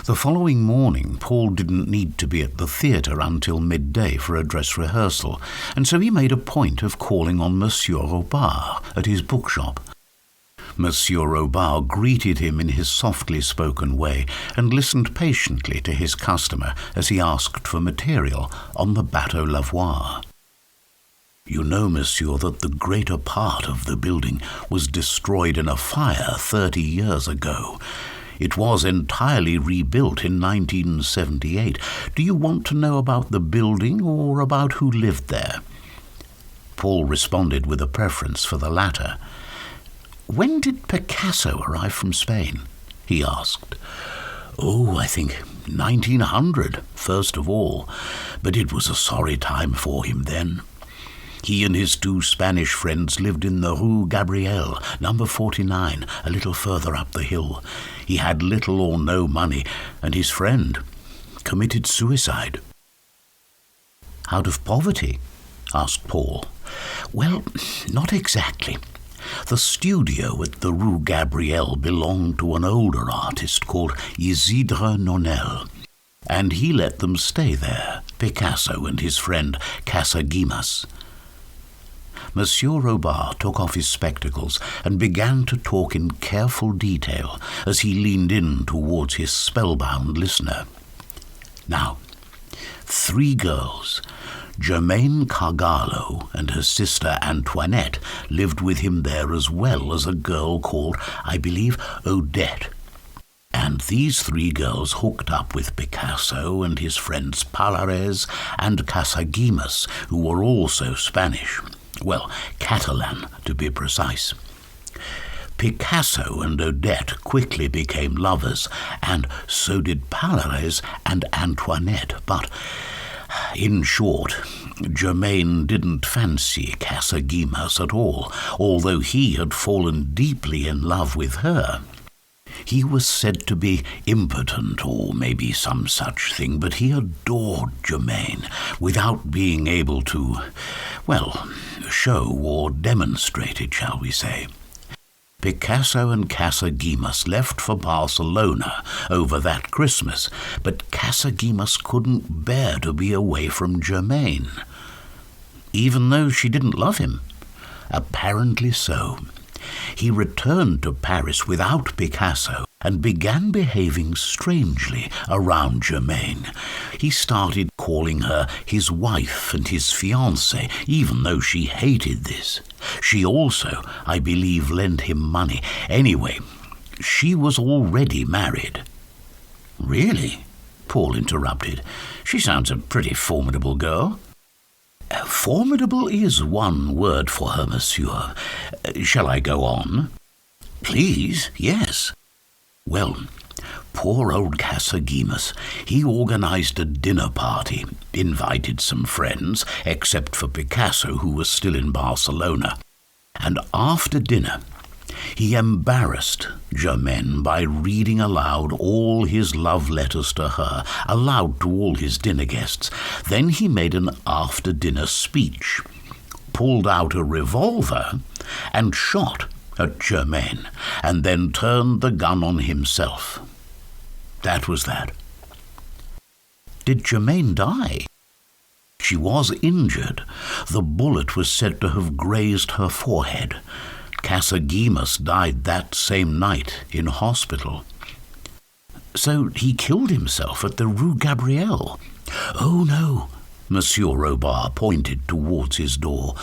The following morning, Paul didn't need to be at the theatre until midday for a dress rehearsal, and so he made a point of calling on Monsieur Robard at his bookshop. Monsieur Robard greeted him in his softly spoken way and listened patiently to his customer as he asked for material on the Bateau Lavoir. "You know, monsieur, that the greater part of the building was destroyed in a fire 30 years ago. It was entirely rebuilt in 1978. Do you want to know about the building or about who lived there?" Paul responded with a preference for the latter. "When did Picasso arrive from Spain?" he asked. "Oh, I think 1900, first of all, but it was a sorry time for him then. He and his 2 Spanish friends lived in the Rue Gabrielle, number 49, a little further up the hill. He had little or no money, and his friend committed suicide." "Out of poverty?" asked Paul. "Well, not exactly. The studio at the Rue Gabrielle belonged to an older artist called Isidre Nonel, and he let them stay there, Picasso and his friend Casagemas." Monsieur Robard took off his spectacles and began to talk in careful detail as he leaned in towards his spellbound listener. "Now, 3 girls, Germaine Cargallo and her sister Antoinette, lived with him there, as well as a girl called, I believe, Odette. And these 3 girls hooked up with Picasso and his friends Palares and Casagemas, who were also Spanish. Well, Catalan, to be precise. Picasso and Odette quickly became lovers, and so did Palares and Antoinette, but, in short, Germaine didn't fancy Casagemas at all, although he had fallen deeply in love with her. He was said to be impotent, or maybe some such thing, but he adored Germaine without being able to, well, show or demonstrate it, shall we say. Picasso and Casagemas left for Barcelona over that Christmas, but Casagemas couldn't bear to be away from Germaine, even though she didn't love him. Apparently so. He returned to Paris without Picasso and began behaving strangely around Germaine. He started calling her his wife and his fiancée, even though she hated this. She also, I believe, lent him money. Anyway, she was already married." "Really?" Paul interrupted. "She sounds a pretty formidable girl." "Formidable is one word for her, monsieur. Shall I go on?" "Please, yes." "Well, poor old Casagemas, he organized a dinner party, invited some friends, except for Picasso, who was still in Barcelona. And after dinner, he embarrassed Germaine by reading aloud all his love letters to her, aloud to all his dinner guests. Then he made an after-dinner speech, pulled out a revolver and shot at Germaine, and then turned the gun on himself. That was that." "Did Germaine die?" "She was injured. The bullet was said to have grazed her forehead. Casagemas died that same night in hospital." "So he killed himself at the Rue Gabrielle?" "Oh, no." Monsieur Robard pointed towards his door.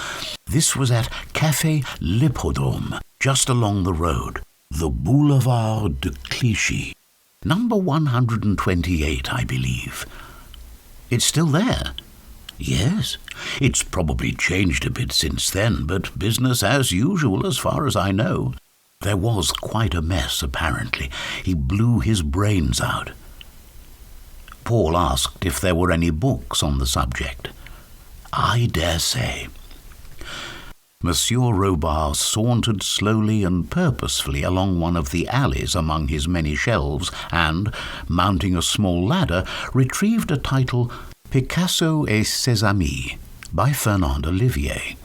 "This was at Café L'Hippodrome, just along the road, the Boulevard de Clichy. Number 128, I believe." "It's still there?" "Yes. It's probably changed a bit since then, but business as usual as far as I know. There was quite a mess, apparently. He blew his brains out." Paul asked if there were any books on the subject. "I dare say." Monsieur Robard sauntered slowly and purposefully along one of the alleys among his many shelves and, mounting a small ladder, retrieved a title, Picasso et ses amis, by Fernand Olivier.